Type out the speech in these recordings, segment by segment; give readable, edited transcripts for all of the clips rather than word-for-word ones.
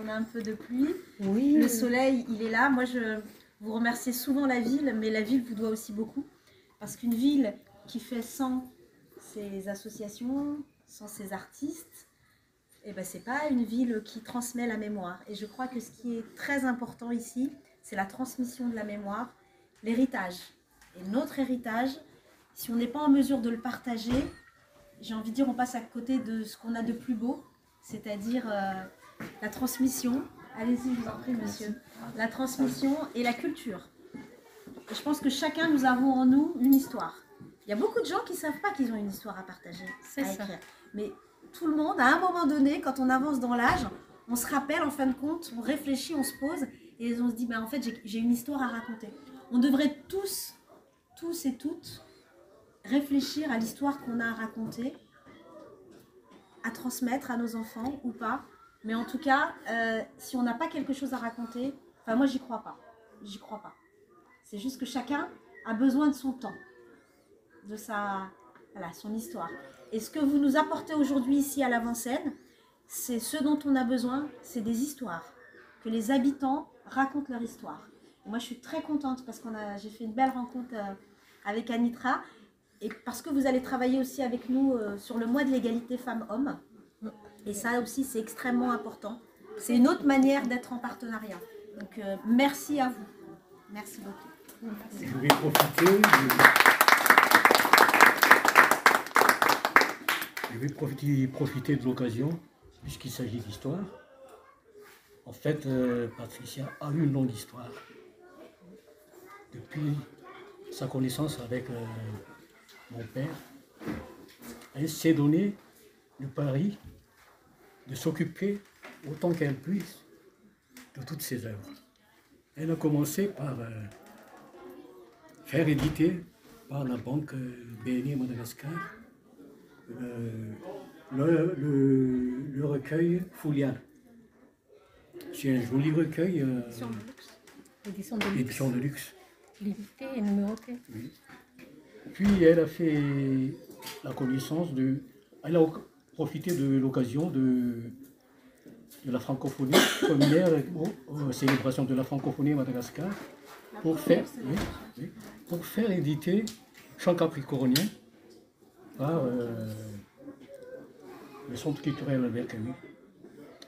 a un peu de pluie. Oui. Le soleil, il est là. Moi, je vous remercie souvent la ville, mais la ville vous doit aussi beaucoup. Parce qu'une ville qui fait sans ses associations, sans ses artistes, eh ben, c'est pas une ville qui transmet la mémoire. Et je crois que ce qui est très important ici, c'est la transmission de la mémoire, l'héritage. Et notre héritage, si on n'est pas en mesure de le partager, j'ai envie de dire, on passe à côté de ce qu'on a de plus beau, c'est-à-dire la transmission. Allez-y, je vous en prie, monsieur. La transmission et la culture. Et je pense que chacun, nous avons en nous une histoire. Il y a beaucoup de gens qui ne savent pas qu'ils ont une histoire à partager, à écrire. Mais tout le monde, à un moment donné, quand on avance dans l'âge, on se rappelle, en fin de compte, on réfléchit, on se pose, et on se dit, ben, en fait, j'ai une histoire à raconter. On devrait tous et toutes, réfléchir à l'histoire qu'on a à raconter, à transmettre à nos enfants ou pas. Mais en tout cas, si on n'a pas quelque chose à raconter, enfin moi j'y crois pas. J'y crois pas. C'est juste que chacun a besoin de son temps, de son histoire. Et ce que vous nous apportez aujourd'hui ici à l'avant-scène, c'est ce dont on a besoin, c'est des histoires. Que les habitants racontent leur histoire. Et moi je suis très contente parce que j'ai fait une belle rencontre avec Anitra. Et parce que vous allez travailler aussi avec nous sur le mois de l'égalité femmes-hommes. Et ça aussi, c'est extrêmement important. C'est une autre manière d'être en partenariat. Donc, merci à vous. Merci beaucoup. Je vais profiter de l'occasion, puisqu'il s'agit d'histoire. En fait, Patricia a une longue histoire. Depuis sa connaissance avec mon père, elle s'est donné le pari de s'occuper autant qu'elle puisse de toutes ses œuvres. Elle a commencé par faire éditer par la banque BNI Madagascar le recueil Foulial. C'est un joli recueil. Édition de luxe. Édition de luxe. Limité et numéroté. Oui. Puis elle a fait la connaissance elle a profité de l'occasion de la francophonie, première célébration de la francophonie à Madagascar, pour faire éditer Chant capricornien par le Centre culturel Albert Camus.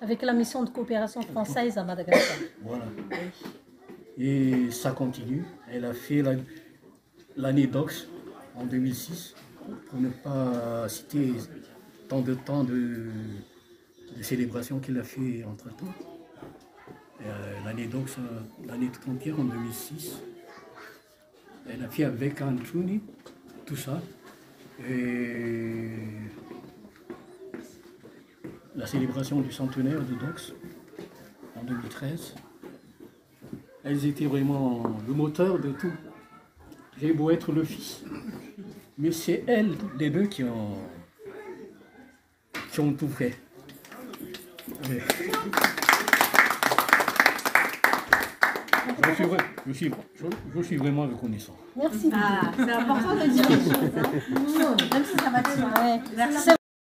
Avec la mission de coopération française à Madagascar. Voilà. Et ça continue. Elle a fait l'année d'Ox en 2006, pour ne pas citer tant de célébration qu'il a fait entre-temps. L'année d'Ox, l'année tout entière en 2006. Elle a fait avec Antouni, tout ça. Et la célébration du centenaire de Dox en 2013. Elles étaient vraiment le moteur de tout. J'ai beau être le fils, mais c'est elles, les deux, qui ont tout fait. Oui. Je suis vraiment reconnaissant. Merci. C'est important de dire les choses, hein. Même si ça va de soi.